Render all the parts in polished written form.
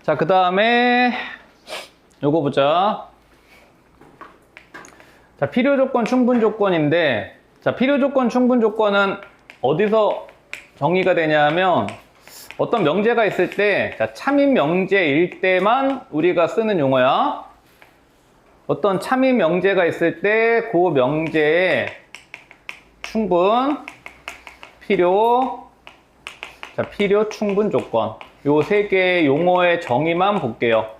자, 그 다음에 요거 보자. 자, 필요 조건, 충분 조건인데, 자, 필요 조건, 충분 조건은 어디서 정의가 되냐면, 어떤 명제가 있을 때, 자, 참인 명제일 때만 우리가 쓰는 용어야. 어떤 참인 명제가 있을 때, 그 명제에 충분, 필요, 자, 필요, 충분 조건. 요 세 개의 용어의 정의만 볼게요.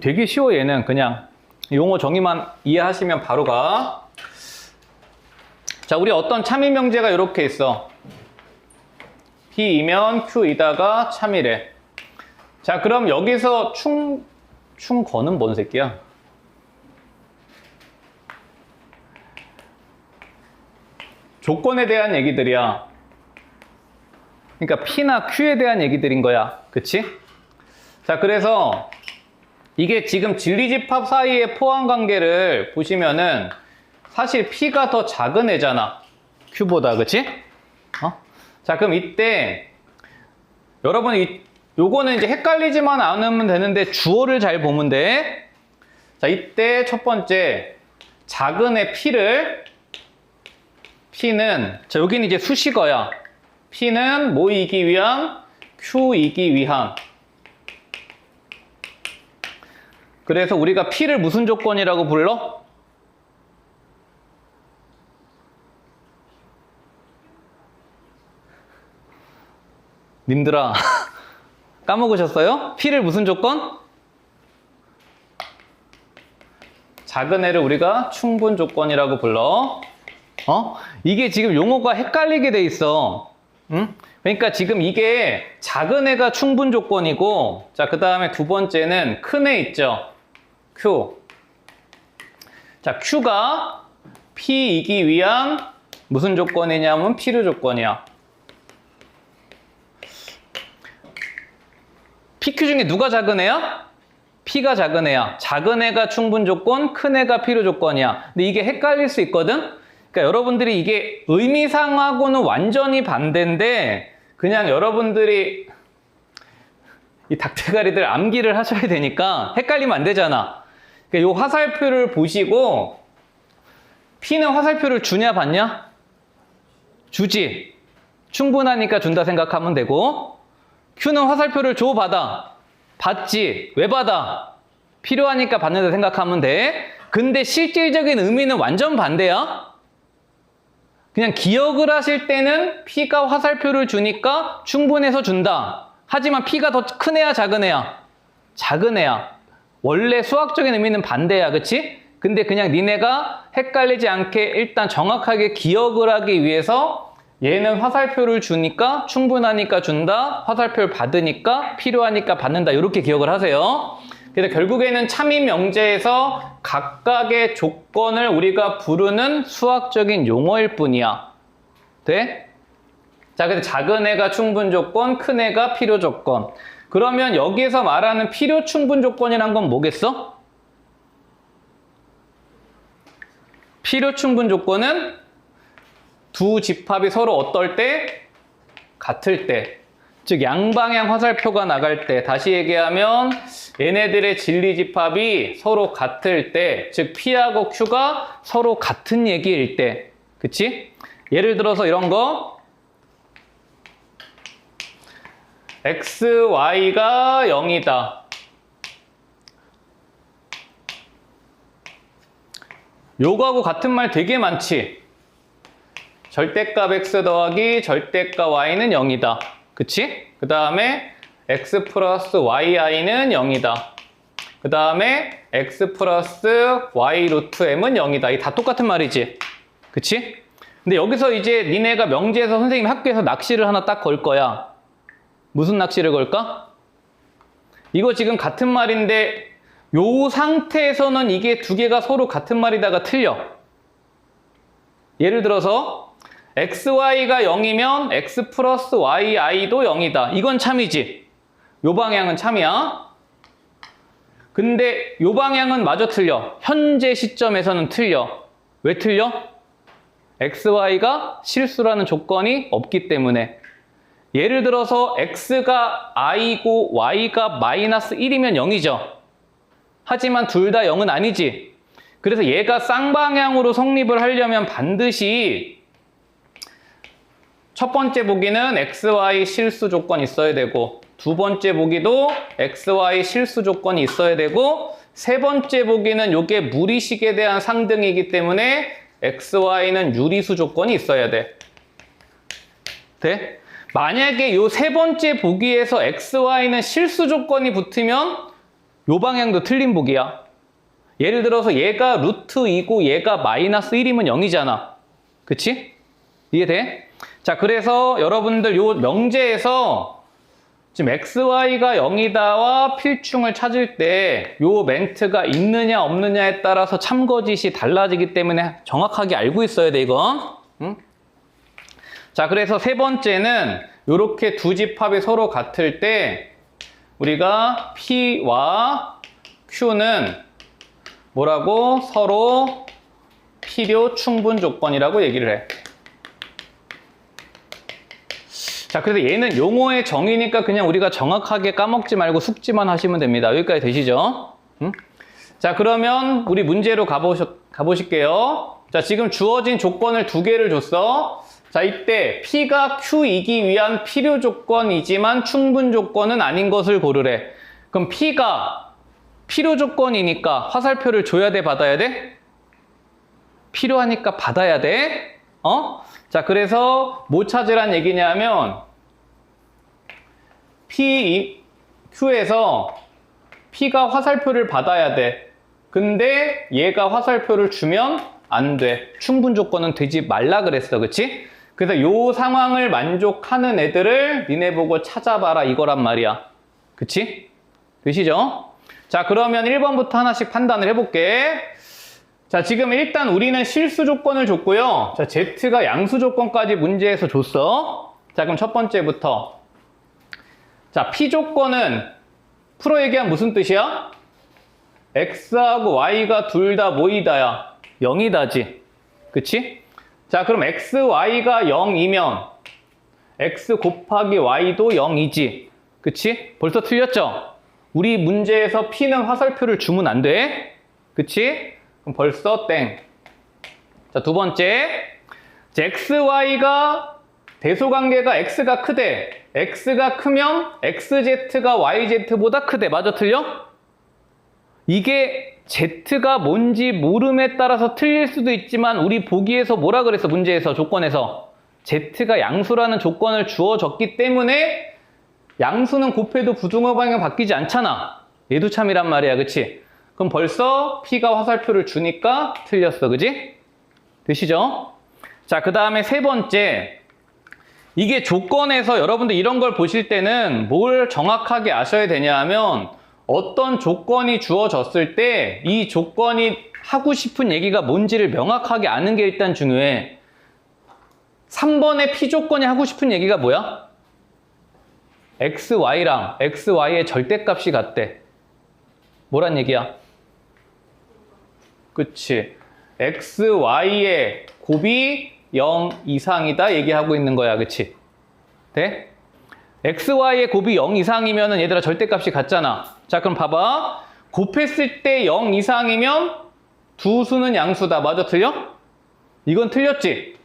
되게 쉬워, 얘는. 그냥 용어 정의만 이해하시면 바로 가. 자, 우리 어떤 참인 명제가 이렇게 있어. P이면 Q이다가 참이래. 자, 그럼 여기서 충거는 뭔 새끼야? 조건에 대한 얘기들이야. 그러니까 P나 Q에 대한 얘기들인 거야. 그치? 자, 그래서 이게 지금 진리집합 사이의 포함관계를 보시면은 사실 P가 더 작은 애잖아. Q보다. 그치? 자, 그럼 이때 여러분 요거는 이제 헷갈리지만 않으면 되는데 주어를 잘 보면 돼. 자, 이때 첫 번째 작은 애 P는 자, 여기는 이제 수식어야. P는 뭐이기 위한? Q이기 위한. 그래서 우리가 P를 무슨 조건이라고 불러? 님들아, 까먹으셨어요? P를 무슨 조건? 작은 애를 우리가 충분 조건이라고 불러. 이게 지금 용어가 헷갈리게 돼 있어. 응? 그러니까 지금 이게 작은 애가 충분 조건이고, 자, 그 다음에 두 번째는 큰 애 있죠? Q. 자, Q가 P이기 위한 무슨 조건이냐면 필요 조건이야. PQ 중에 누가 작은 애야? P가 작은 애야. 작은 애가 충분 조건, 큰 애가 필요 조건이야. 근데 이게 헷갈릴 수 있거든? 그러니까 여러분들이 이게 의미상하고는 완전히 반대인데 그냥 여러분들이 이 닭대가리들 암기를 하셔야 되니까 헷갈리면 안 되잖아. 그러니까 요 화살표를 보시고 P는 화살표를 주냐 받냐? 주지. 충분하니까 준다 생각하면 되고 Q는 화살표를 줘 받아? 받지. 왜 받아? 필요하니까 받는다 생각하면 돼. 근데 실질적인 의미는 완전 반대야. 그냥 기억을 하실 때는 P가 화살표를 주니까 충분해서 준다. 하지만 P가 더 큰 애야, 작은 애야? 작은 애야. 원래 수학적인 의미는 반대야, 그치? 근데 그냥 니네가 헷갈리지 않게 일단 정확하게 기억을 하기 위해서 얘는 화살표를 주니까 충분하니까 준다. 화살표를 받으니까 필요하니까 받는다. 이렇게 기억을 하세요. 그래서 결국에는 참인 명제에서 각각의 조건을 우리가 부르는 수학적인 용어일 뿐이야. 돼? 자, 근데 작은 애가 충분 조건, 큰 애가 필요 조건. 그러면 여기에서 말하는 필요 충분 조건이란 건 뭐겠어? 필요 충분 조건은 두 집합이 서로 어떨 때? 같을 때. 즉 양방향 화살표가 나갈 때, 다시 얘기하면 얘네들의 진리집합이 서로 같을 때, 즉 P하고 Q가 서로 같은 얘기일 때. 그치? 예를 들어서 이런 거 X, Y가 0이다. 요거하고 같은 말 되게 많지? 절대값 X 더하기 절대값 Y는 0이다. 그치? 그 다음에 X 플러스 YI는 0이다. 그 다음에 X 플러스 Y 루트 M은 0이다. 이게 다 똑같은 말이지. 그치? 근데 여기서 이제 니네가 명제에서 선생님 학교에서 낚시를 하나 딱 걸 거야. 무슨 낚시를 걸까? 이거 지금 같은 말인데 요 상태에서는 이게 두 개가 서로 같은 말이다가 틀려. 예를 들어서 XY가 0이면 X 플러스 YI도 0이다. 이건 참이지. 요 방향은 참이야. 근데 요 방향은 마저 틀려. 현재 시점에서는 틀려. 왜 틀려? XY가 실수라는 조건이 없기 때문에. 예를 들어서 x가 i고 y가 마이너스 1이면 0이죠. 하지만 둘 다 0은 아니지. 그래서 얘가 쌍방향으로 성립을 하려면 반드시 첫 번째 보기는 xy 실수 조건이 있어야 되고, 두 번째 보기도 xy 실수 조건이 있어야 되고, 세 번째 보기는 이게 무리식에 대한 상등이기 때문에 xy는 유리수 조건이 있어야 돼. 돼? 만약에 이 세 번째 보기에서 xy는 실수 조건이 붙으면 이 방향도 틀린 보기야. 예를 들어서 얘가 루트 2고 얘가 마이너스 1이면 0이잖아. 그치? 이해돼? 자, 그래서 여러분들 요 명제에서 지금 xy가 0이다와 필충을 찾을 때 요 멘트가 있느냐 없느냐에 따라서 참거짓이 달라지기 때문에 정확하게 알고 있어야 돼, 이건. 응? 자, 그래서 세 번째는 요렇게 두 집합이 서로 같을 때 우리가 P와 Q는 뭐라고? 서로 필요 충분 조건이라고 얘기를 해. 자, 그래서 얘는 용어의 정의니까 그냥 우리가 정확하게 까먹지 말고 숙지만 하시면 됩니다. 여기까지 되시죠? 응? 자, 그러면 우리 문제로 가보실게요. 자, 지금 주어진 조건을 두 개를 줬어. 자, 이때 P가 Q이기 위한 필요 조건이지만 충분 조건은 아닌 것을 고르래. 그럼 P가 필요 조건이니까 화살표를 줘야 돼, 받아야 돼? 필요하니까 받아야 돼. 자, 그래서 뭐 찾으란 얘기냐면 Q에서 P가 화살표를 받아야 돼. 근데 얘가 화살표를 주면 안 돼. 충분 조건은 되지 말라 그랬어. 그치? 그래서 요 상황을 만족하는 애들을 니네 보고 찾아봐라 이거란 말이야. 그치? 되시죠? 자, 그러면 1번부터 하나씩 판단을 해볼게. 자, 지금 일단 우리는 실수 조건을 줬고요. 자, Z가 양수 조건까지 문제에서 줬어. 자, 그럼 첫 번째부터. 자, P 조건은 풀어 얘기하면 무슨 뜻이야? X하고 Y가 둘 다 뭐이다야? 0이다지. 그치? 자, 그럼 XY가 0이면 X 곱하기 Y도 0이지. 그치? 벌써 틀렸죠? 우리 문제에서 P는 화살표를 주면 안 돼. 그치? 그럼 벌써 땡. 자, 두 번째. XY가 대소관계가 X가 크대. X가 크면 XZ가 YZ보다 크대. 맞아, 틀려? 이게 Z가 뭔지 모름에 따라서 틀릴 수도 있지만 우리 보기에서 뭐라 그랬어? 문제에서, 조건에서. Z가 양수라는 조건을 주어졌기 때문에 양수는 곱해도 부등호 방향 바뀌지 않잖아. 얘도 참이란 말이야. 그치? 그럼 벌써 P가 화살표를 주니까 틀렸어. 그지? 되시죠? 자, 그 다음에 세 번째. 이게 조건에서 여러분들 이런 걸 보실 때는 뭘 정확하게 아셔야 되냐 하면 어떤 조건이 주어졌을 때 이 조건이 하고 싶은 얘기가 뭔지를 명확하게 아는 게 일단 중요해. 3번의 P 조건이 하고 싶은 얘기가 뭐야? XY랑 XY의 절대값이 같대. 뭐란 얘기야? 그치. XY의 곱이 0 이상이다 얘기하고 있는 거야. 그치? 돼? XY의 곱이 0 이상이면은 얘들아 절대값이 같잖아. 자, 그럼 봐봐. 곱했을 때 0 이상이면 두 수는 양수다. 맞아, 틀려? 이건 틀렸지?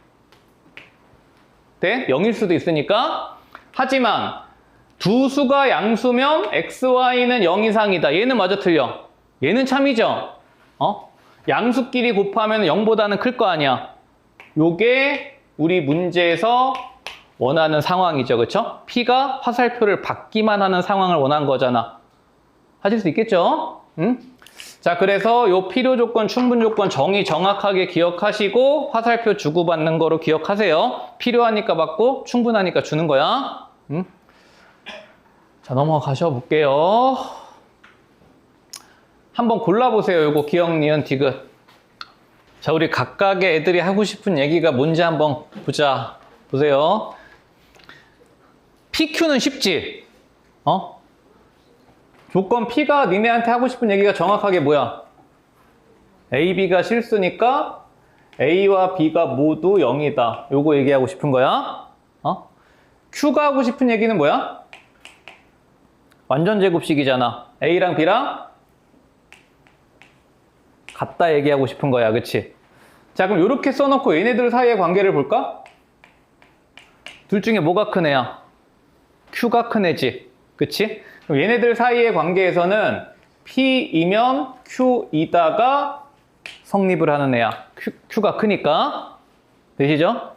돼? 0일 수도 있으니까. 하지만 두 수가 양수면 XY는 0 이상이다. 얘는 맞아, 틀려? 얘는 참이죠? 양수끼리 곱하면 0보다는 클 거 아니야. 요게 우리 문제에서 원하는 상황이죠. 그쵸? P가 화살표를 받기만 하는 상황을 원한 거잖아. 하실 수 있겠죠? 응? 자, 그래서 요 필요 조건, 충분 조건 정의 정확하게 기억하시고 화살표 주고받는 거로 기억하세요. 필요하니까 받고 충분하니까 주는 거야. 응? 자, 넘어가셔 볼게요. 한번 골라보세요. 요거 기억, 니은, 디귿. 자, 우리 각각의 애들이 하고 싶은 얘기가 뭔지 한번 보자. 보세요. PQ는 쉽지? 조건 P가 니네한테 하고 싶은 얘기가 정확하게 뭐야? A, B가 실수니까 A와 B가 모두 0이다. 요거 얘기하고 싶은 거야. Q가 하고 싶은 얘기는 뭐야? 완전 제곱식이잖아. A랑 B랑 같다 얘기하고 싶은 거야. 그치? 자, 그럼 이렇게 써놓고 얘네들 사이의 관계를 볼까? 둘 중에 뭐가 큰 애야? Q가 큰 애지. 그치? 그럼 얘네들 사이의 관계에서는 P이면 Q이다가 성립을 하는 애야. Q가 크니까. 되시죠?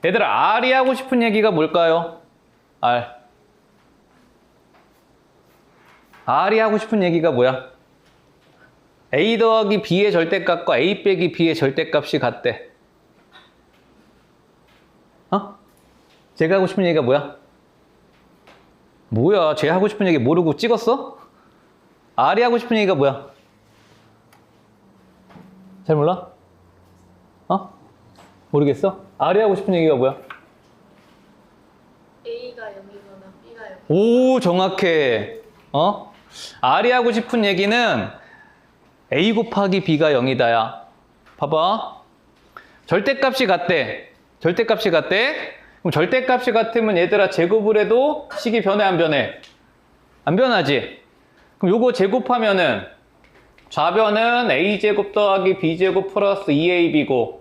얘들아, R이 하고 싶은 얘기가 뭘까요? R이 하고 싶은 얘기가 뭐야? A 더하기 B의 절대값과 A 빼기 B의 절대값이 같대. 제가 하고 싶은 얘기가 뭐야? 뭐야, 쟤 하고 싶은 얘기 모르고 찍었어? R이 하고 싶은 얘기가 뭐야? 잘 몰라? 모르겠어? R이 하고 싶은 얘기가 뭐야? A가 0이거나 B가 0. 오, 정확해. R이 하고 싶은 얘기는 A 곱하기 B가 0이다야. 봐봐. 절대값이 같대. 절대값이 같대. 그럼 절대값이 같으면 얘들아 제곱을 해도 식이 변해 안 변해? 안 변하지? 그럼 요거 제곱하면은 좌변은 A제곱 더하기 B제곱 플러스 2AB고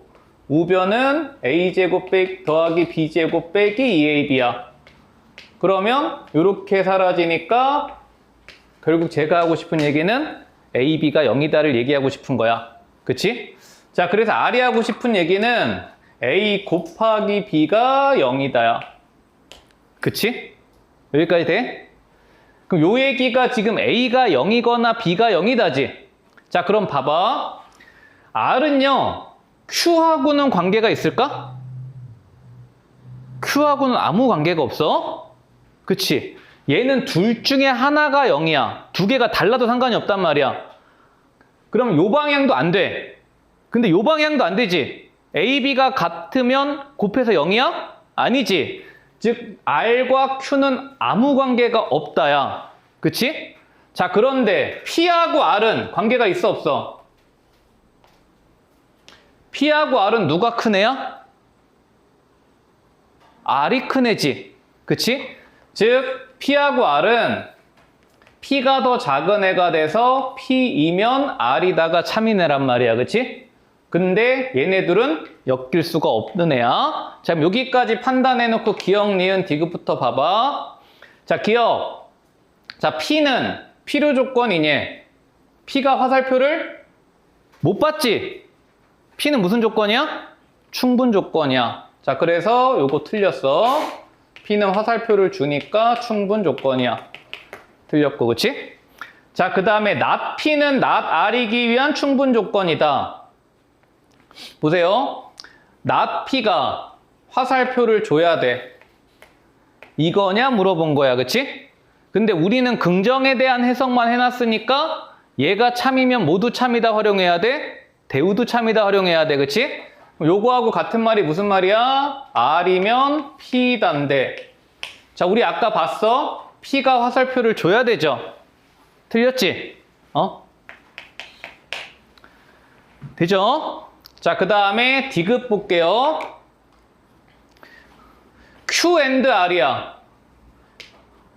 우변은 A제곱 더하기 B제곱 빼기 2AB야. 그러면 이렇게 사라지니까 결국 제가 하고 싶은 얘기는 A, B가 0이다를 얘기하고 싶은 거야. 그치? 자, 그래서 R이 하고 싶은 얘기는 A 곱하기 B가 0이다야. 그치? 여기까지 돼? 그럼 요 얘기가 지금 A가 0이거나 B가 0이다지? 자, 그럼 봐봐. R은요, Q하고는 관계가 있을까? Q하고는 아무 관계가 없어. 그치? 얘는 둘 중에 하나가 0이야. 두 개가 달라도 상관이 없단 말이야. 그럼 요 방향도 안 돼. 근데 요 방향도 안 되지. A, B가 같으면 곱해서 0이야? 아니지. 즉 R과 Q는 아무 관계가 없다야. 그치? 자, 그런데 P하고 R은 관계가 있어 없어? P하고 R은 누가 큰 애야? R이 큰 애지. 그치? 즉 P하고 R은 P가 더 작은 애가 돼서 P이면 R이다가 참인 애란 말이야. 그치? 근데 얘네들은 엮일 수가 없는 애야. 자, 그럼 여기까지 판단해놓고 기억, 니은, 디귿부터 봐봐. 자, 기억. 자, P는 필요 조건이니 P가 화살표를 못 받지? P는 무슨 조건이야? 충분 조건이야. 자, 그래서 요거 틀렸어. P는 화살표를 주니까 충분 조건이야. 틀렸고, 그치? 자, 그 다음에 not P는 not R이기 위한 충분 조건이다. 보세요. not P가 화살표를 줘야 돼. 이거냐 물어본 거야. 그치? 근데 우리는 긍정에 대한 해석만 해놨으니까 얘가 참이면 모두 참이다 활용해야 돼. 대우도 참이다 활용해야 돼. 그치? 요거하고 같은 말이 무슨 말이야? R이면 P단데. 자, 우리 아까 봤어? P가 화살표를 줘야 되죠? 틀렸지? 되죠? 자, 그 다음에 디귿 볼게요. Q and R이야.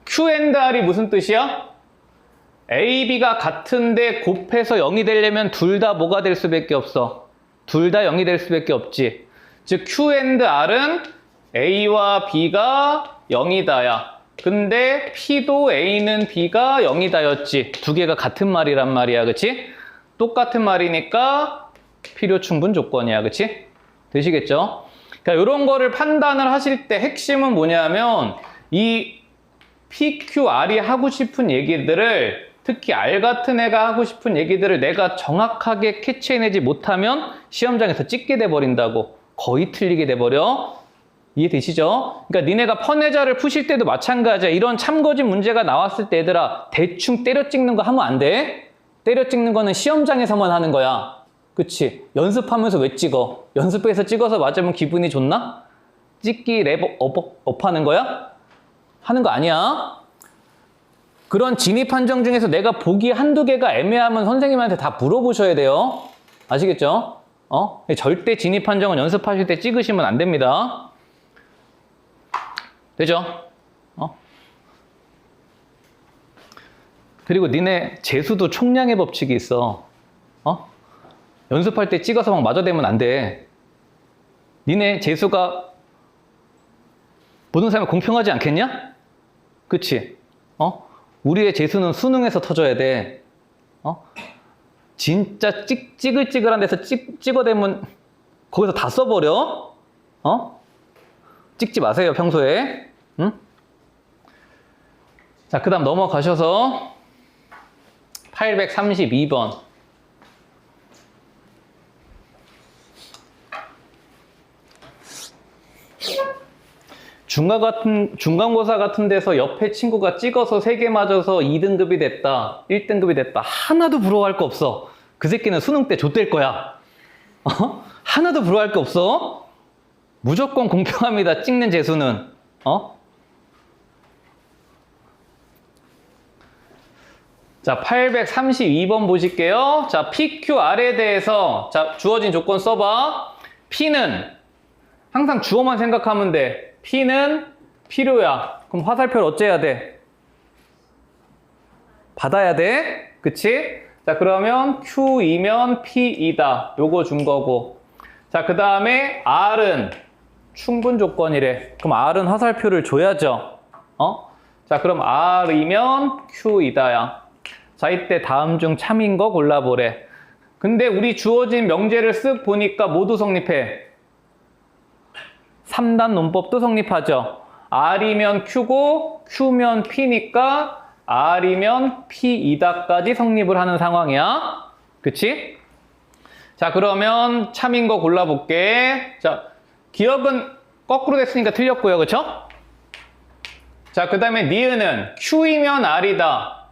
Q and R이 무슨 뜻이야? A, B가 같은데 곱해서 0이 되려면 둘 다 뭐가 될 수밖에 없어? 둘 다 0이 될 수밖에 없지. 즉 Q and R은 A와 B가 0이다야. 근데 P도 A는 B가 0이다였지. 두 개가 같은 말이란 말이야. 그치? 똑같은 말이니까 필요 충분 조건이야. 그치? 되시겠죠? 그러니까 이런 거를 판단을 하실 때 핵심은 뭐냐면 이 PQR이 하고 싶은 얘기들을 특히 R 같은 애가 하고 싶은 얘기들을 내가 정확하게 캐치해내지 못하면 시험장에서 찍게 돼버린다고. 거의 틀리게 돼버려. 이해되시죠? 그러니까 니네가 펀해자를 푸실 때도 마찬가지야. 이런 참거짓 문제가 나왔을 때 얘들아 대충 때려 찍는 거 하면 안 돼. 때려 찍는 거는 시험장에서만 하는 거야. 그치? 연습하면서 왜 찍어? 연습해서 찍어서 맞으면 기분이 좋나? 찍기 랩 업하는 거야? 하는 거 아니야. 그런 진입 판정 중에서 내가 보기 한두 개가 애매하면 선생님한테 다 물어보셔야 돼요. 아시겠죠? 절대 진입 판정은 연습하실 때 찍으시면 안 됩니다. 되죠? 그리고 니네 재수도 총량의 법칙이 있어. 연습할 때 찍어서 막 맞아대면 안 돼. 니네 재수가 모든 사람이 공평하지 않겠냐? 그치? 우리의 재수는 수능에서 터져야 돼. 진짜 찌글찌글한 데서 찍어대면 거기서 다 써버려. 찍지 마세요, 평소에. 응? 자, 그 다음 넘어가셔서 832번. 중간고사 같은 데서 옆에 친구가 찍어서 3개 맞아서 2등급이 됐다, 1등급이 됐다. 하나도 부러워할 거 없어. 그 새끼는 수능 때 좆될 거야. 하나도 부러워할 거 없어. 무조건 공평합니다, 찍는 재수는. 자, 832번 보실게요. 자, PQR에 대해서 자, 주어진 조건 써봐. P는 항상 주어만 생각하면 돼. P는 필요야. 그럼 화살표를 어째야 돼? 받아야 돼. 그치? 자, 그러면 Q이면 P이다. 요거 준 거고. 자, 그 다음에 R은 충분 조건이래. 그럼 R은 화살표를 줘야죠. 자, 그럼 R이면 Q이다야. 자, 이때 다음 중 참인 거 골라보래. 근데 우리 주어진 명제를 쓱 보니까 모두 성립해. 3단 논법도 성립하죠. R이면 Q고 Q면 P니까 R이면 P이다까지 성립을 하는 상황이야. 그치? 자, 그러면 참인 거 골라볼게. 자, 기억은 거꾸로 됐으니까 틀렸고요. 그쵸? 자, 그 다음에 니은은 Q이면 R이다.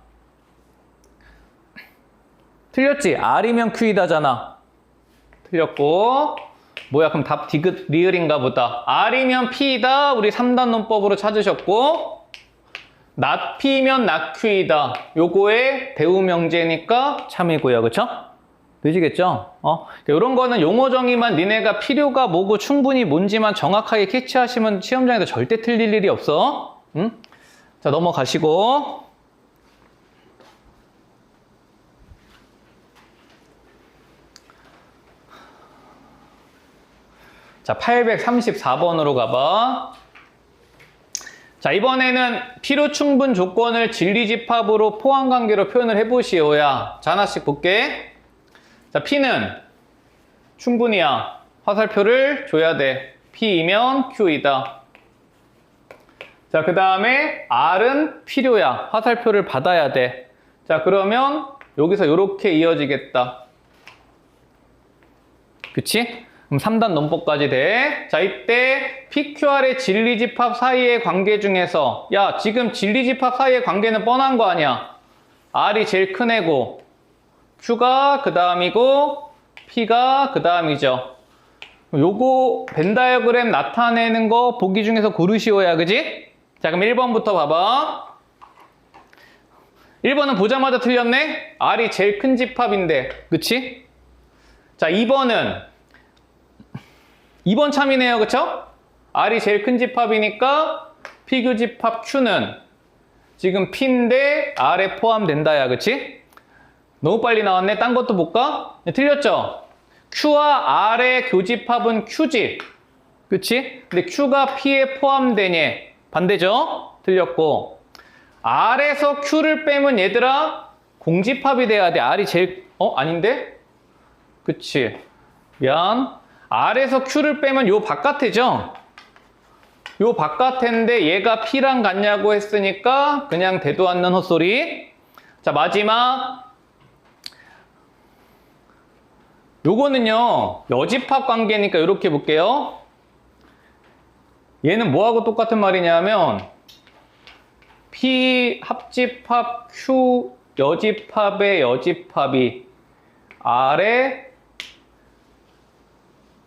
틀렸지? R이면 Q이다잖아. 틀렸고. 뭐야, 그럼 답 디귿 리을인가 보다. R이면 P이다. 우리 3단 논법으로 찾으셨고, not P면 not Q이다. 요거의 대우 명제니까 참이고요. 그쵸? 되시겠죠? 이런 거는 용어 정의만 니네가 필요가 뭐고 충분히 뭔지만 정확하게 캐치하시면 시험장에서 절대 틀릴 일이 없어. 응? 자, 넘어가시고. 자, 834번으로 가봐. 자, 이번에는 필요 충분 조건을 진리집합으로 포함관계로 표현을 해보시오야. 자, 하나씩 볼게. 자, P는 충분이야. 화살표를 줘야 돼. P이면 Q이다. 자, 그 다음에 R은 필요야. 화살표를 받아야 돼. 자, 그러면 여기서 이렇게 이어지겠다. 그치? 그럼 3단 논법까지 돼. 자, 이때 PQR의 진리집합 사이의 관계 중에서 야, 지금 진리집합 사이의 관계는 뻔한 거 아니야. R이 제일 큰 애고 Q가 그 다음이고 P가 그 다음이죠. 요거 벤 다이어그램 나타내는 거 보기 중에서 고르시오야. 그지? 자, 그럼 1번부터 봐봐. 1번은 보자마자 틀렸네. R이 제일 큰 집합인데. 그치? 자, 2번은 2번 참이네요. 그쵸? R이 제일 큰 집합이니까 P교집합 Q는 지금 P인데 R에 포함된다야. 그치? 너무 빨리 나왔네. 딴 것도 볼까? 네, 틀렸죠? Q와 R의 교집합은 Q집. 그치? 근데 Q가 P에 포함되니 반대죠? 틀렸고. R에서 Q를 빼면 얘들아 공집합이 돼야 돼. R이 제일 아닌데? 그치? 미안. R에서 Q를 빼면 요 바깥이죠? 요 바깥인데 얘가 P랑 같냐고 했으니까 그냥 대도 않는 헛소리. 자, 마지막. 요거는요, 여집합 관계니까 이렇게 볼게요. 얘는 뭐하고 똑같은 말이냐면 P 합집합 Q 여집합의 여집합이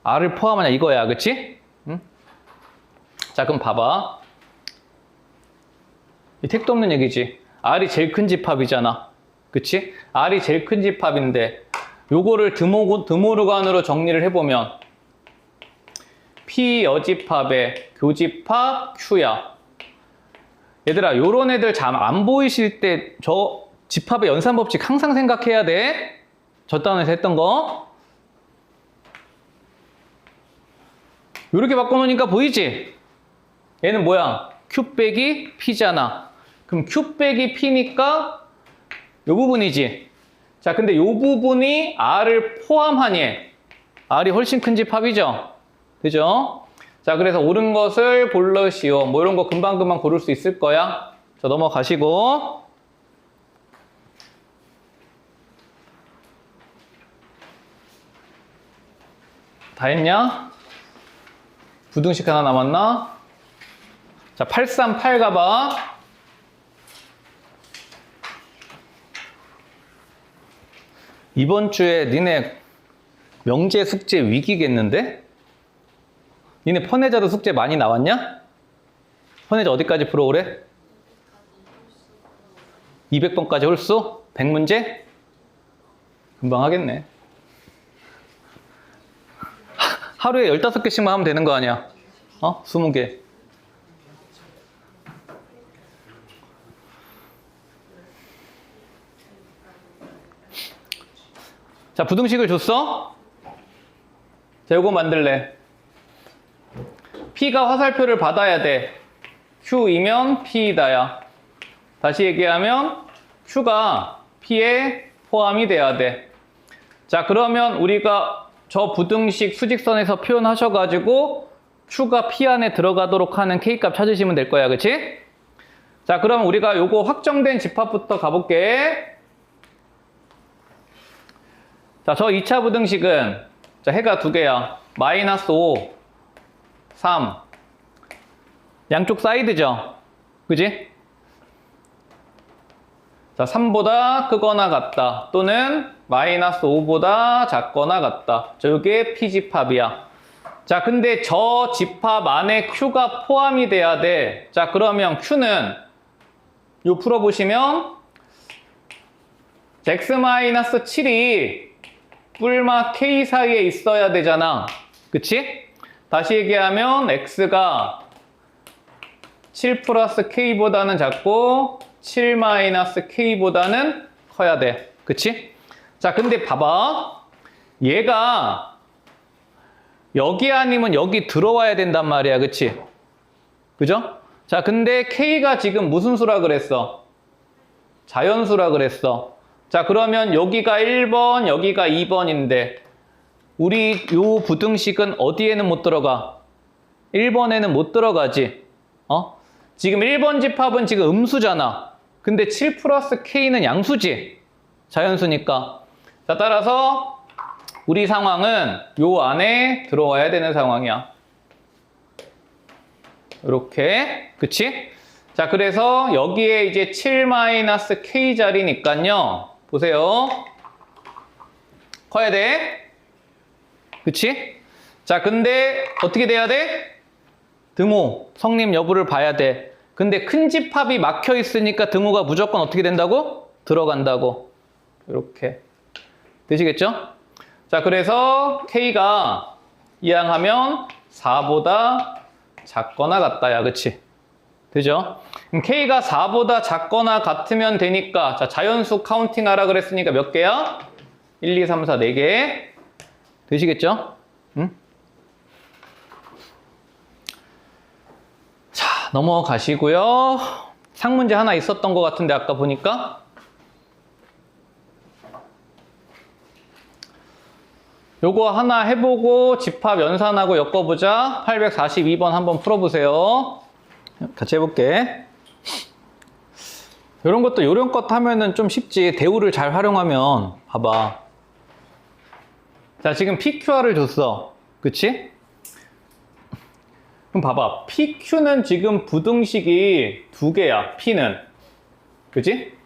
R을 포함하냐 이거야. 그치? 응? 자, 그럼 봐봐. 이 택도 없는 얘기지. R이 제일 큰 집합이잖아. 그치? R이 제일 큰 집합인데 요거를 드모르간으로 정리를 해보면 P 여집합의 교집합 Q야. 얘들아, 요런 애들 잘 안 보이실 때 저 집합의 연산법칙 항상 생각해야 돼. 저 단원에서 했던 거. 요렇게 바꿔놓으니까 보이지? 얘는 뭐야? Q 빼기 P잖아. 그럼 Q 빼기 P니까 요 부분이지. 자, 근데 요 부분이 R을 포함하니 R이 훨씬 큰 집합이죠? 그죠? 자, 그래서 옳은 것을 골라시오. 뭐 이런 거 금방금방 고를 수 있을 거야. 자, 넘어가시고. 다 했냐? 부등식 하나 남았나? 자, 838 가봐. 이번 주에 니네 명제 숙제 위기겠는데? 니네 펀해자도 숙제 많이 나왔냐? 펀해자 어디까지 풀어오래? 200번까지 홀수? 100문제? 금방 하겠네. 하루에 15개씩만 하면 되는 거 아니야? 20개. 자, 부등식을 줬어? 자, 요거 만들래. P가 화살표를 받아야 돼. Q이면 P이다야. 다시 얘기하면 Q가 P에 포함이 돼야 돼. 자, 그러면 우리가 저 부등식 수직선에서 표현하셔가지고 Q가 P 안에 들어가도록 하는 K값 찾으시면 될 거야. 그치? 자, 그럼 우리가 요거 확정된 집합부터 가볼게. 자, 저 2차 부등식은 자, 해가 두 개야. -5, 3. 양쪽 사이드죠? 그지? 자, 3보다 크거나 같다. 또는 -5보다 작거나 같다. 자, 요게 P집합이야. 자, 근데 저 집합 안에 Q가 포함이 돼야 돼. 자, 그러면 Q는 요 풀어보시면 x-7이 뿔마 K 사이에 있어야 되잖아. 그치? 다시 얘기하면 x가 7 플러스 K보다는 작고 7 마이너스 K보다는 커야 돼. 그치? 자, 근데 봐봐. 얘가 여기 아니면 여기 들어와야 된단 말이야. 그치? 그죠? 자, 근데 K가 지금 무슨 수라 그랬어? 자연수라 그랬어. 자, 그러면 여기가 1번, 여기가 2번인데 우리 요 부등식은 어디에는 못 들어가? 1번에는 못 들어가지. 지금 1번 집합은 지금 음수잖아. 근데 7 플러스 K는 양수지. 자연수니까. 자, 따라서 우리 상황은 요 안에 들어와야 되는 상황이야. 이렇게. 그치? 자, 그래서 여기에 이제 7 마이너스 K 자리니까요. 보세요. 커야 돼. 그치? 자, 근데 어떻게 돼야 돼? 등호, 성립 여부를 봐야 돼. 근데 큰 집합이 막혀 있으니까 등호가 무조건 어떻게 된다고? 들어간다고. 이렇게. 되시겠죠? 자, 그래서 K가 이항하면 4보다 작거나 같다야. 그치? 되죠? 그럼 K가 4보다 작거나 같으면 되니까 자, 자연수 카운팅 하라 그랬으니까 몇 개야? 1, 2, 3, 4, 4개. 되시겠죠? 응? 자, 넘어가시고요. 상문제 하나 있었던 것 같은데 아까 보니까 요거 하나 해보고 집합 연산하고 엮어보자. 842번 한번 풀어보세요. 같이 해볼게. 이런 것도 요령껏 하면은 좀 쉽지. 대우를 잘 활용하면 봐봐. 자, 지금 PQR을 줬어. 그치? 그럼 봐봐. PQ는 지금 부등식이 두 개야. P는. 그치?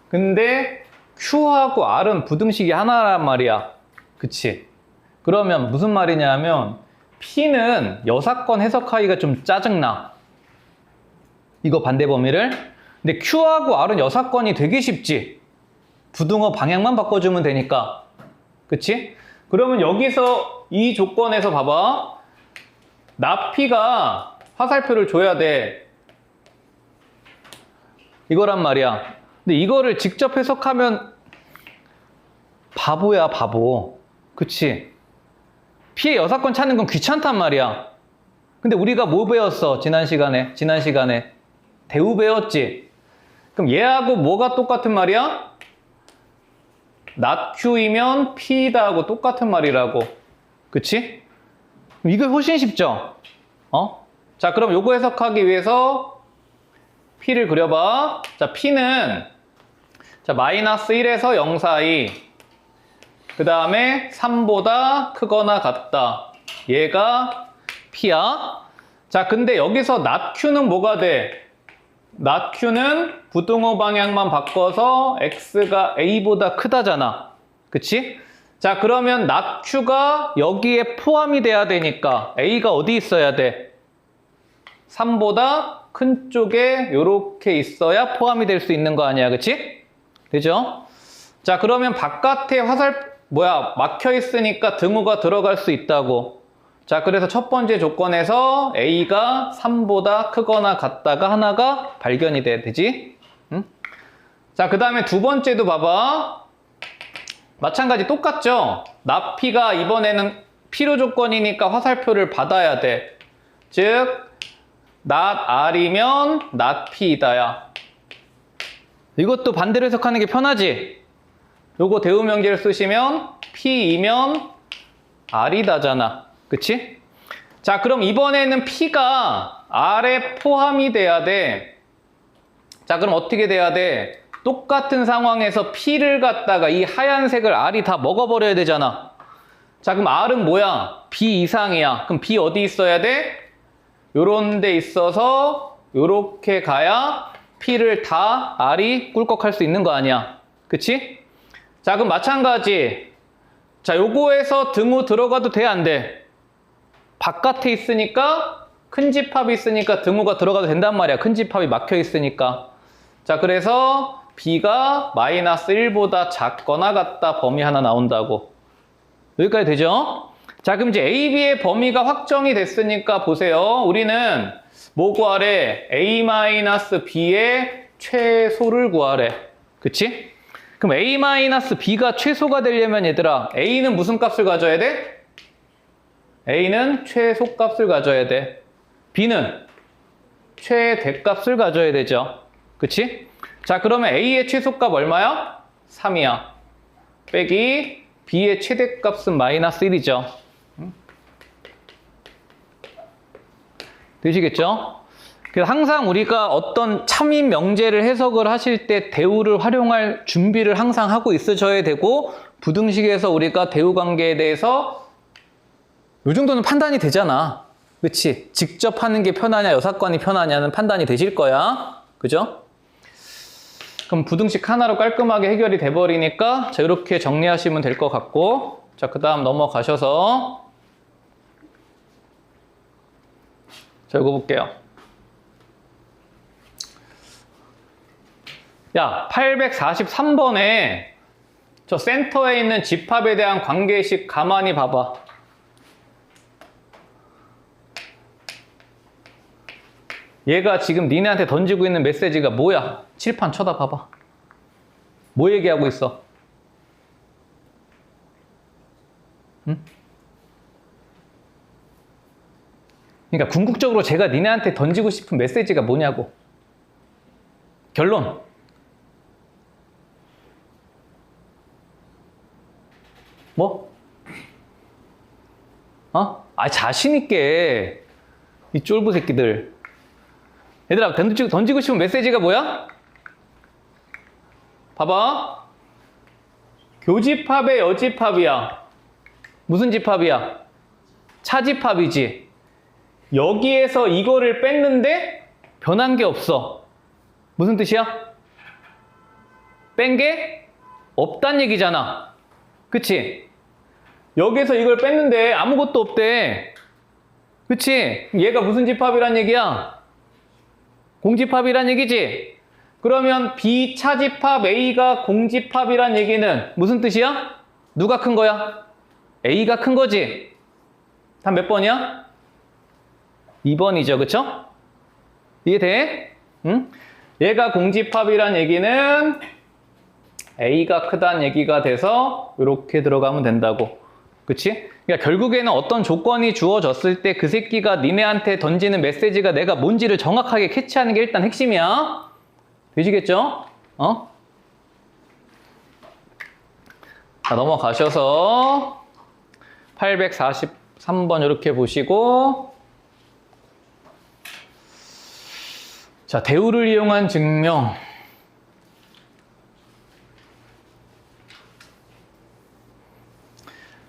근데 Q하고 R은 부등식이 하나란 말이야. 그치? 그러면 무슨 말이냐 하면 P는 여사건 해석하기가 좀 짜증나. 이거 반대 범위를. 근데 Q하고 R은 여사건이 되게 쉽지. 부등호 방향만 바꿔주면 되니까. 그치? 그러면 여기서 이 조건에서 봐봐. 나 P가 화살표를 줘야 돼. 이거란 말이야. 근데 이거를 직접 해석하면 바보야, 바보. 그치? P의 여사건 찾는 건 귀찮단 말이야. 근데 우리가 뭐 배웠어? 지난 시간에. 대우 배웠지? 그럼 얘하고 뭐가 똑같은 말이야? not Q이면 P다 하고 똑같은 말이라고. 그치? 이거 훨씬 쉽죠? 자, 그럼 요거 해석하기 위해서 P를 그려봐. 자, P는 자, 마이너스 1에서 0 사이. 그 다음에 3보다 크거나 같다. 얘가 P야. 자, 근데 여기서 not Q는 뭐가 돼? not Q는 부등호 방향만 바꿔서 X가 A보다 크다잖아. 그치? 자, 그러면 not Q가 여기에 포함이 돼야 되니까 A가 어디 있어야 돼? 3보다 큰 쪽에 이렇게 있어야 포함이 될 수 있는 거 아니야. 그치? 되죠? 자, 그러면 바깥에 막혀 있으니까 등호가 들어갈 수 있다고. 자, 그래서 첫 번째 조건에서 A가 3보다 크거나 같다가 하나가 발견이 돼야 되지. 응? 자, 그 다음에 두 번째도 봐봐. 마찬가지 똑같죠? not P가 이번에는 필요 조건이니까 화살표를 받아야 돼. 즉 not R이면 not P이다야. 이것도 반대로 해석하는 게 편하지? 요거 대우 명제를 쓰시면 P이면 R이다잖아. 그치? 자, 그럼 이번에는 P가 R에 포함이 돼야 돼. 자, 그럼 어떻게 돼야 돼? 똑같은 상황에서 P를 갖다가 이 하얀색을 R이 다 먹어버려야 되잖아. 자, 그럼 R은 뭐야? B 이상이야. 그럼 B 어디 있어야 돼? 요런 데 있어서 요렇게 가야 P를 다 R이 꿀꺽할 수 있는 거 아니야. 그치? 자, 그럼 마찬가지. 자, 요거에서 등호 들어가도 돼, 안 돼? 바깥에 있으니까 큰 집합이 있으니까 등호가 들어가도 된단 말이야. 큰 집합이 막혀 있으니까. 자, 그래서 B가 마이너스 1보다 작거나 같다 범위 하나 나온다고. 여기까지 되죠? 자, 그럼 이제 A, B의 범위가 확정이 됐으니까 보세요. 우리는 뭐 구하래? A-B의 최소를 구하래. 그치? 그럼 A-B가 최소가 되려면 얘들아, A는 무슨 값을 가져야 돼? A는 최소값을 가져야 돼. B는 최대값을 가져야 되죠. 그치? 자, 그러면 A의 최소값 얼마야? 3이야. 빼기 B의 최대값은 마이너스 1이죠. 되시겠죠? 그래서 항상 우리가 어떤 참인 명제를 해석을 하실 때 대우를 활용할 준비를 항상 하고 있으셔야 되고, 부등식에서 우리가 대우 관계에 대해서 이 정도는 판단이 되잖아. 그치? 직접 하는 게 편하냐, 여사건이 편하냐는 판단이 되실 거야. 그죠? 그럼 부등식 하나로 깔끔하게 해결이 돼버리니까, 자, 이렇게 정리하시면 될 것 같고, 자, 그 다음 넘어가셔서, 자, 이거 볼게요. 야, 843번에 저 센터에 있는 집합에 대한 관계식 가만히 봐봐. 얘가 지금 니네한테 던지고 있는 메시지가 뭐야? 칠판 쳐다봐봐. 뭐 얘기하고 있어? 응? 그러니까 궁극적으로 제가 니네한테 던지고 싶은 메시지가 뭐냐고. 결론. 뭐? 자신 있게. 이 쫄부 새끼들. 얘들아, 던지고 싶은 메시지가 뭐야? 봐봐. 교집합의 여집합이야. 무슨 집합이야? 차집합이지. 여기에서 이거를 뺐는데 변한 게 없어. 무슨 뜻이야? 뺀 게 없단 얘기잖아. 그치? 여기서 이걸 뺐는데 아무것도 없대. 그치? 얘가 무슨 집합이란 얘기야? 공집합이란 얘기지? 그러면 B차집합 A가 공집합이란 얘기는 무슨 뜻이야? 누가 큰 거야? A가 큰 거지? 답 몇 번이야? 2번이죠. 그쵸? 이해돼? 응? 얘가 공집합이란 얘기는 A가 크다는 얘기가 돼서 이렇게 들어가면 된다고. 그치? 그러니까 결국에는 어떤 조건이 주어졌을 때 그 새끼가 니네한테 던지는 메시지가 내가 뭔지를 정확하게 캐치하는 게 일단 핵심이야. 되시겠죠? 자, 넘어가셔서 843번 이렇게 보시고, 자, 대우를 이용한 증명.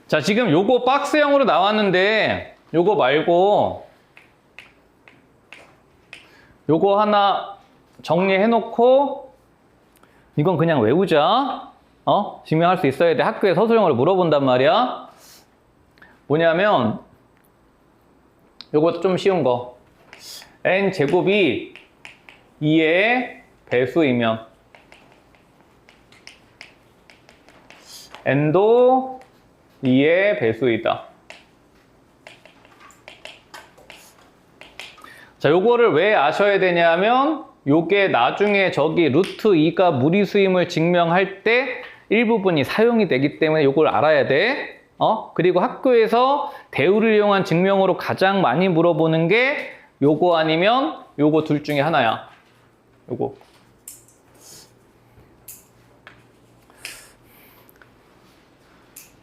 자, 지금 요거 박스형으로 나왔는데 요거 말고 요거 하나 정리해 놓고 이건 그냥 외우자. 증명할 수 있어야 돼. 학교에 서술형으로 물어본단 말이야. 뭐냐면 요것도 좀 쉬운 거. n제곱이 2의 배수이면 n도 2의 배수이다. 자, 요거를 왜 아셔야 되냐면 요게 나중에 저기 루트 2가 무리수임을 증명할 때 일부분이 사용이 되기 때문에 요걸 알아야 돼. 그리고 학교에서 대우를 이용한 증명으로 가장 많이 물어보는 게 요거 아니면 요거 둘 중에 하나야. 요거.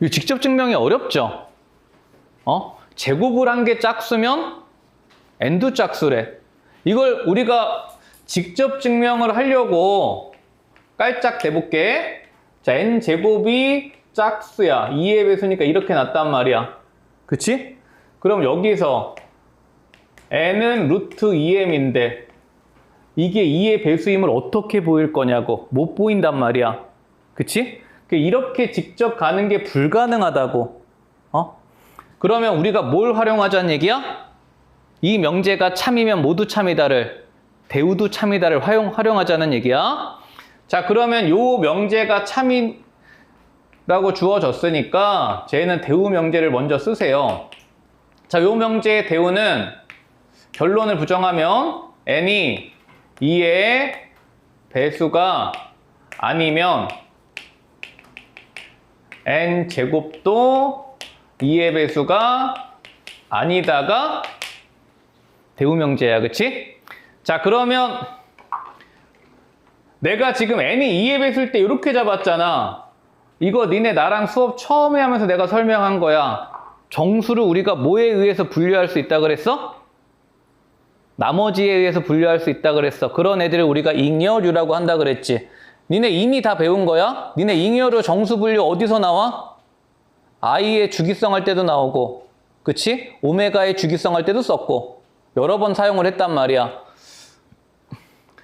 이 직접 증명이 어렵죠? 제곱을 한 게 짝수면 n도 짝수래. 이걸 우리가 직접 증명을 하려고 깔짝 대볼게. 자, n제곱이 짝수야. 2의 배수니까 이렇게 났단 말이야. 그치? 그럼 여기서 n은 루트 2m인데 이게 2의 배수임을 어떻게 보일 거냐고. 못 보인단 말이야. 그치? 이렇게 직접 가는 게 불가능하다고. 그러면 우리가 뭘 활용하자는 얘기야? 이 명제가 참이면 모두 참이다를, 대우도 참이다를 활용하자는 얘기야. 자, 그러면 요 명제가 참이라고 주어졌으니까 쟤는 대우 명제를 먼저 쓰세요. 자, 요 명제의 대우는 결론을 부정하면 n이 2의 배수가 아니면 n제곱도 2의 배수가 아니다가 대우명제야. 그치? 자, 그러면 내가 지금 n이 2의 배수일 때 이렇게 잡았잖아. 이거 니네 나랑 수업 처음에 하면서 내가 설명한 거야. 정수를 우리가 뭐에 의해서 분류할 수 있다 그랬어? 나머지에 의해서 분류할 수 있다 그랬어. 그런 애들을 우리가 잉여류라고 한다 그랬지. 니네 이미 다 배운 거야? 니네 잉여류 정수 분류 어디서 나와? I의 주기성 할 때도 나오고, 그치? 오메가의 주기성 할 때도 썼고, 여러 번 사용을 했단 말이야.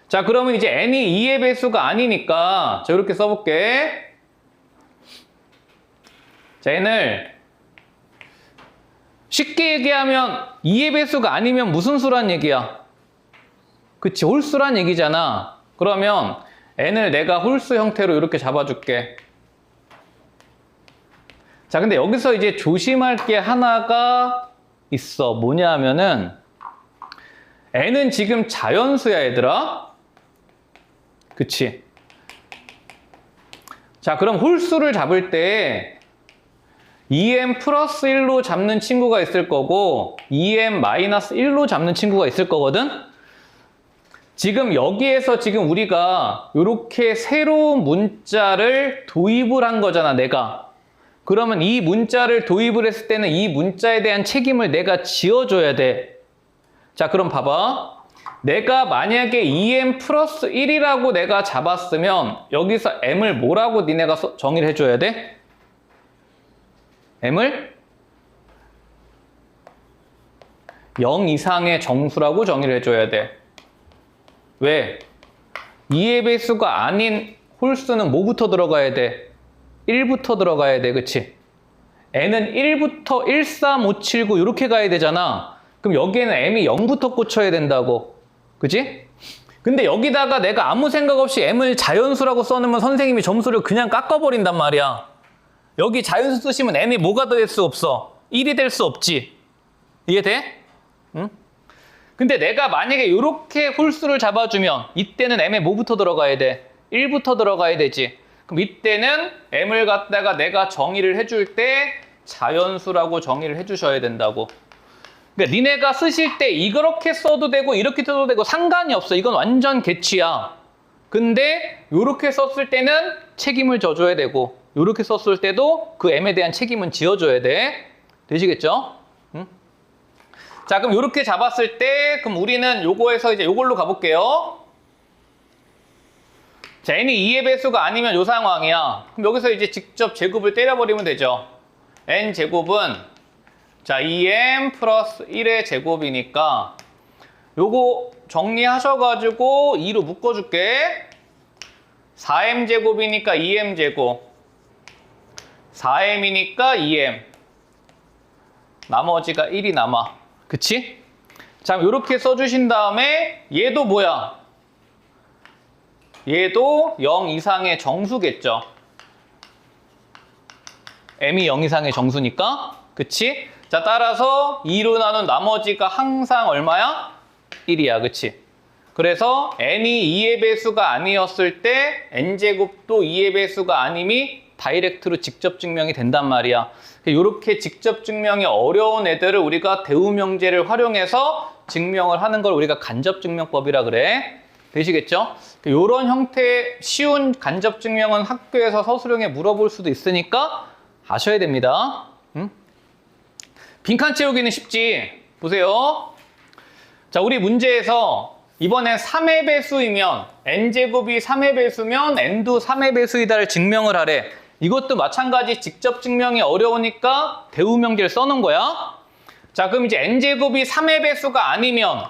자, 그러면 이제 n이 2의 배수가 아니니까, 자, 이렇게 써볼게. 자, n을 쉽게 얘기하면 2의 배수가 아니면 무슨 수란 얘기야? 그치? 홀수란 얘기잖아. 그러면 n을 내가 홀수 형태로 이렇게 잡아줄게. 자, 근데 여기서 이제 조심할 게 하나가 있어. 뭐냐 하면은 n은 지금 자연수야, 얘들아. 그치? 자, 그럼 홀수를 잡을 때 2m 플러스 1로 잡는 친구가 있을 거고 2m 마이너스 1로 잡는 친구가 있을 거거든? 지금 여기에서 지금 우리가 이렇게 새로운 문자를 도입을 한 거잖아, 내가. 그러면 이 문자를 도입을 했을 때는 이 문자에 대한 책임을 내가 지어줘야 돼. 자, 그럼 봐봐. 내가 만약에 2m 플러스 1이라고 내가 잡았으면 여기서 m을 뭐라고 니네가 정의를 해줘야 돼? m을 0 이상의 정수라고 정의를 해줘야 돼. 왜? 2의 배수가 아닌 홀수는 뭐부터 들어가야 돼? 1부터 들어가야 돼. 그치? n은 1부터 1, 3, 5, 7, 9 이렇게 가야 되잖아. 그럼 여기에는 m이 0부터 꽂혀야 된다고. 그치? 근데 여기다가 내가 아무 생각 없이 m을 자연수라고 써놓으면 선생님이 점수를 그냥 깎아버린단 말이야. 여기 자연수 쓰시면 n이 뭐가 될 수 없어? 1이 될 수 없지. 이해돼? 응? 근데 내가 만약에 이렇게 홀수를 잡아주면 이때는 m에 뭐부터 들어가야 돼? 1부터 들어가야 되지. 그럼 이때는 m을 갖다가 내가 정의를 해줄 때 자연수라고 정의를 해주셔야 된다고. 그러니까 니네가 쓰실 때 이렇게 써도 되고 이렇게 써도 되고 상관이 없어. 이건 완전 개취야. 근데 이렇게 썼을 때는 책임을 져줘야 되고 이렇게 썼을 때도 그 m에 대한 책임은 지어줘야 돼. 되시겠죠? 응? 자, 그럼 이렇게 잡았을 때 그럼 우리는 요거에서 이제 요걸로 가볼게요. 자, n이 2의 배수가 아니면 요 상황이야. 그럼 여기서 이제 직접 제곱을 때려버리면 되죠. n 제곱은 자 2m 플러스 1의 제곱이니까 요거 정리하셔가지고 2로 묶어줄게. 4m 제곱이니까 2m 제곱 4m이니까 2m 나머지가 1이 남아. 그치? 자, 이렇게 써주신 다음에 얘도 뭐야? 얘도 0 이상의 정수겠죠. m이 0 이상의 정수니까. 그치? 자, 따라서 2로 나눈 나머지가 항상 얼마야? 1이야. 그치? 그래서 n이 2의 배수가 아니었을 때 n제곱도 2의 배수가 아님이 다이렉트로 직접 증명이 된단 말이야. 이렇게 직접 증명이 어려운 애들을 우리가 대우명제를 활용해서 증명을 하는 걸 우리가 간접증명법이라 그래. 되시겠죠? 이런 형태의 쉬운 간접증명은 학교에서 서술형에 물어볼 수도 있으니까 아셔야 됩니다. 응? 빈칸 채우기는 쉽지. 보세요. 자, 우리 문제에서 이번엔 3의 배수이면 n제곱이 3의 배수면 n도 3의 배수이다를 증명을 하래. 이것도 마찬가지 직접 증명이 어려우니까 대우명제를 써놓은 거야. 자, 그럼 이제 n제곱이 3의 배수가 아니면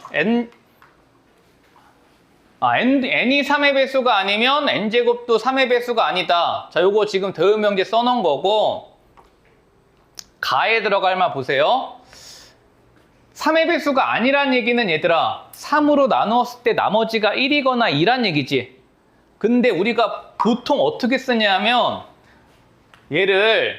n이 3의 배수가 아니면 n제곱도 3의 배수가 아니다. 자, 요거 지금 대우명제 써놓은 거고 가에 들어갈 만 보세요. 3의 배수가 아니란 얘기는 얘들아 3으로 나누었을 때 나머지가 1이거나 2란 얘기지. 근데 우리가 보통 어떻게 쓰냐면 얘를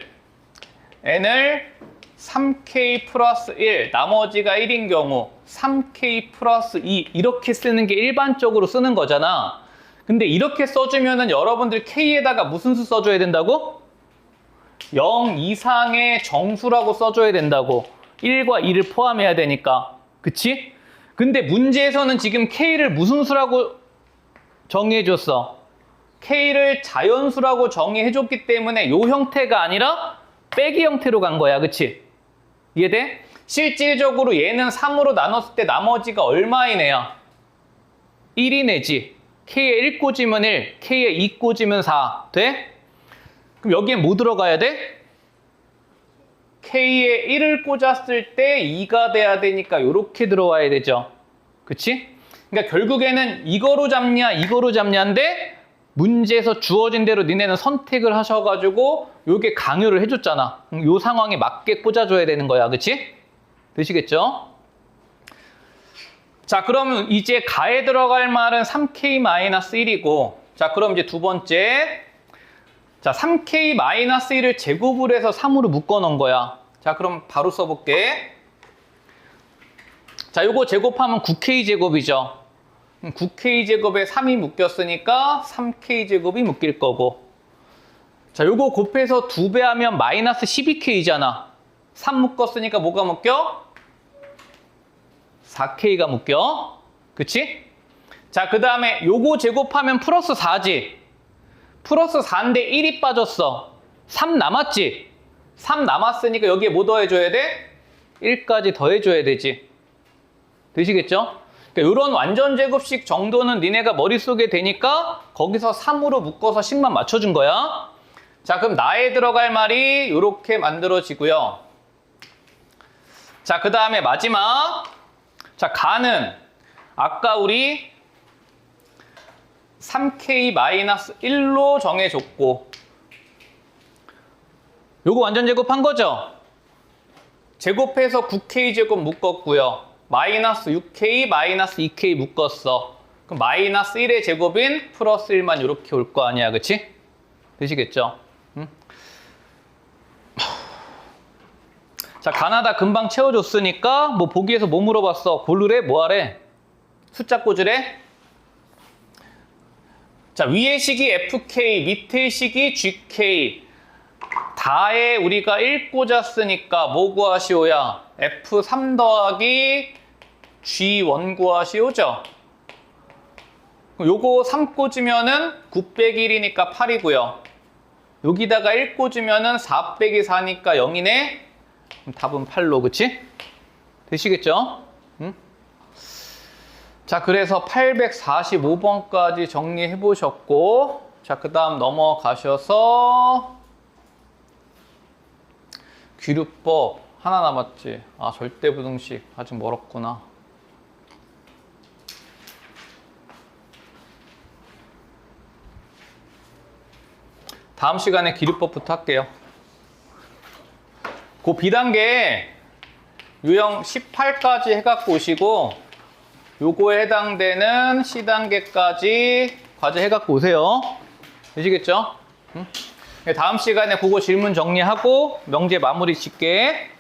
n을 3k 플러스 1 나머지가 1인 경우 3k 플러스 2 이렇게 쓰는 게 일반적으로 쓰는 거잖아. 근데 이렇게 써주면은 여러분들 k에다가 무슨 수 써줘야 된다고? 0 이상의 정수라고 써줘야 된다고. 1과 2를 포함해야 되니까. 그치? 근데 문제에서는 지금 k를 무슨 수라고 정의해줬어? k를 자연수라고 정의해줬기 때문에 이 형태가 아니라 빼기 형태로 간 거야. 그치? 이해돼? 실질적으로 얘는 3으로 나눴을 때 나머지가 얼마인 애야? 1인 애지. k에 1 꽂으면 1, k에 2 꽂으면 4. 돼? 그럼 여기에 뭐 들어가야 돼? k에 1을 꽂았을 때 2가 돼야 되니까 이렇게 들어와야 되죠. 그치? 그러니까 결국에는 이거로 잡냐 이거로 잡냐인데 문제에서 주어진 대로 니네는 선택을 하셔가지고 요게 강요를 해줬잖아. 요 상황에 맞게 꽂아줘야 되는 거야. 그치? 되시겠죠? 자, 그러면 이제 가에 들어갈 말은 3k-1이고 자, 그럼 이제 두 번째 자, 3k-1을 제곱을 해서 3으로 묶어 놓은 거야. 자, 그럼 바로 써볼게. 자, 요거 제곱하면 9k제곱이죠. 9k제곱에 3이 묶였으니까 3k제곱이 묶일 거고. 자, 요거 곱해서 2배 하면 마이너스 12k잖아. 3 묶었으니까 뭐가 묶여? 4k가 묶여. 그치? 자, 그 다음에 요거 제곱하면 플러스 4지. 플러스 4인데 1이 빠졌어. 3 남았지? 3 남았으니까 여기에 뭐 더해줘야 돼? 1까지 더해줘야 되지. 되시겠죠? 그러니까 이런 완전 제곱식 정도는 니네가 머릿속에 되니까 거기서 3으로 묶어서 식만 맞춰준 거야. 자, 그럼 나에 들어갈 말이 이렇게 만들어지고요. 자, 그 다음에 마지막. 자, 가는 아까 우리 3k-1로 정해줬고 요거 완전 제곱한 거죠? 제곱해서 9k제곱 묶었고요. 마이너스 6k, 마이너스 2k 묶었어. 그럼 마이너스 1의 제곱인 플러스 1만 이렇게 올 거 아니야. 그치? 되시겠죠? 응? 자, 가나다 금방 채워줬으니까 뭐 보기에서 뭐 물어봤어? 고르래? 뭐하래? 숫자 꽂으래? 자, 위의 식이 FK, 밑의 식이 GK. 다에 우리가 1 꽂았으니까 뭐 구하시오야? F3 더하기 G1 구하시오죠? 요거 3 꽂으면은 9 빼기 1이니까 8이고요. 여기다가 1 꽂으면은 4 빼기 4니까 0이네? 그럼 답은 8로, 그치? 되시겠죠? 응? 자, 그래서 845번까지 정리해 보셨고, 자, 그 다음 넘어가셔서 귀류법 하나 남았지. 아, 절대부등식 아직 멀었구나. 다음 시간에 기류법부터 할게요. 그 B단계 유형 18까지 해갖고 오시고, 요거에 해당되는 C단계까지 과제 해갖고 오세요. 되시겠죠? 다음 시간에 그거 질문 정리하고 명제 마무리 짓게.